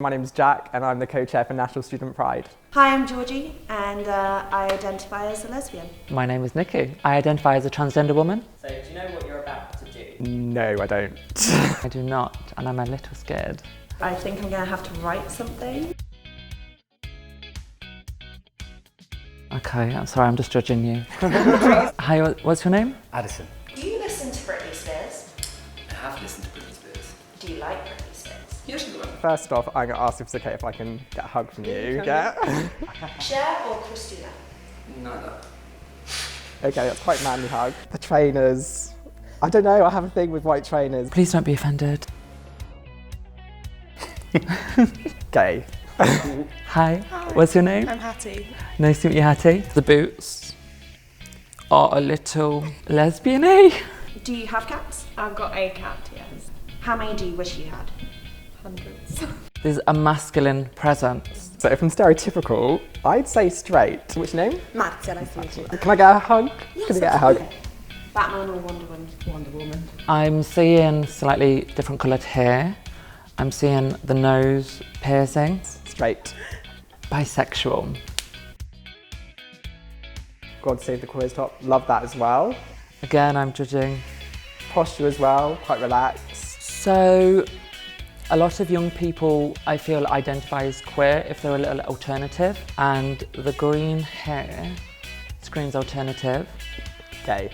My name's Jack and I'm the co-chair for National Student Pride. Hi, I'm Georgie and I identify as a lesbian. My name is Nikki. I identify as a transgender woman. So do you know what you're about to do? No, I don't. I do not, and I'm a little scared. I think I'm going to have to write something. Okay, I'm sorry, I'm just judging you. Hi, what's your name? Addison. Do you listen to Britney Spears? I have listened to Britney Spears. Do you like Britney Spears? Yeah, she's the one. First off, I'm going to ask if it's okay if I can get a hug from you. Yeah? Cher or Christina? Neither. Okay, that's quite a manly hug. The trainers. I don't know, I have a thing with white trainers. Please don't be offended. Gay. Hi, what's your name? I'm Hattie. Nice to meet you, Hattie. The boots are a little lesbian-y. Do you have cats? I've got a cat, yes. How many do you wish you had? Hundreds. There's a masculine presence. So if I'm stereotypical, I'd say straight. What's your name? Matt, nice to meet you. Can I get a hug? Can I get a hug? Batman or Wonder Woman? Wonder Woman. I'm seeing slightly different coloured hair. I'm seeing the nose piercings. Straight. Bisexual. God save the queers top. Love that as well. Again, I'm judging. Posture as well, quite relaxed. So, a lot of young people, I feel, identify as queer if they're a little alternative, and the green hair screams alternative. Gay.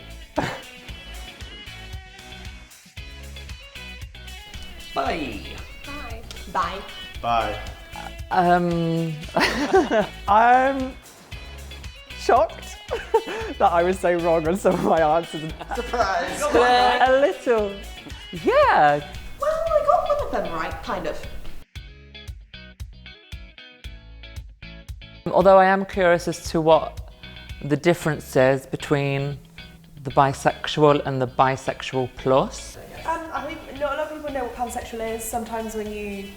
Bye. Hi. Bye. Bye. I'm shocked that I was so wrong on some of my answers. Surprise! A little. Yeah. Well, I got one of them right, kind of. Although I am curious as to what the difference is between the bisexual and the bisexual plus. I think not a lot of people know what pansexual is. Sometimes when you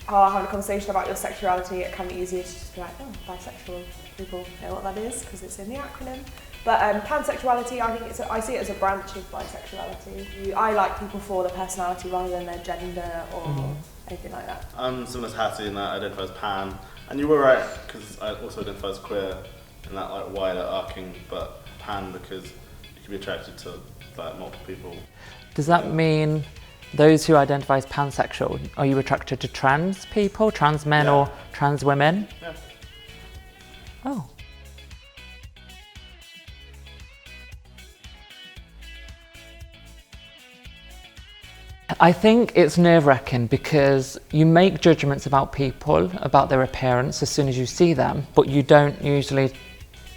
are having a conversation about your sexuality, it can be easier to just be like, oh, bisexual. People know what that is because it's in the acronym. But pansexuality, I see it as a branch of bisexuality. I like people for their personality rather than their gender or anything like that. I'm similar to Hattie in that I identify as pan, and you were right because I also identify as queer in that like wider arcing, but pan because you can be attracted to like multiple people. Does that mean those who identify as pansexual, are you attracted to trans people, trans men or trans women? Yeah. Oh. I think it's nerve-wracking because you make judgments about people, about their appearance as soon as you see them, but you don't usually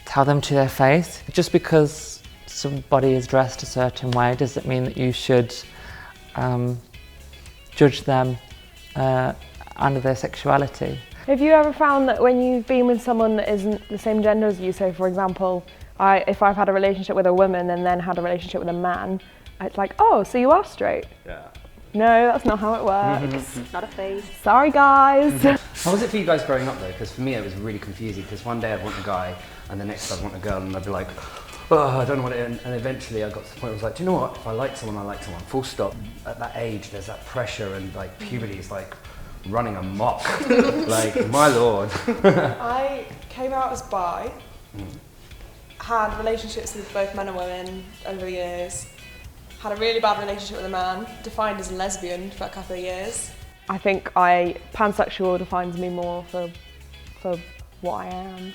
tell them to their face. Just because somebody is dressed a certain way doesn't mean that you should judge them under their sexuality. Have you ever found that when you've been with someone that isn't the same gender as you, so for example, if I've had a relationship with a woman and then had a relationship with a man, it's like, oh, so you are straight? Yeah. No, that's not how it works. Not a phase. Sorry, guys. How was it for you guys growing up though? Because for me it was really confusing because one day I'd want a guy and the next I'd want a girl and I'd be like, oh, I don't know what it is. And eventually I got to the point where I was like, do you know what? If I like someone, I like someone. Full stop. At that age, there's that pressure and like puberty is like running amok. Like, my lord. I came out as bi, had relationships with both men and women over the years, had a really bad relationship with a man, defined as a lesbian for a couple of years. I think pansexual defines me more for what I am.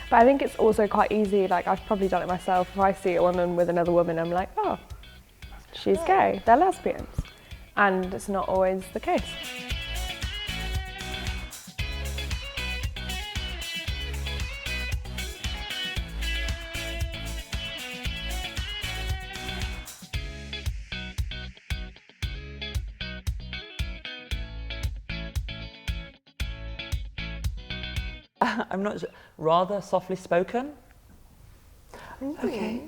But I think it's also quite easy, like I've probably done it myself. If I see a woman with another woman, I'm like, oh, she's gay, they're lesbians. And it's not always the case. I'm not sure. Rather softly spoken. Okay.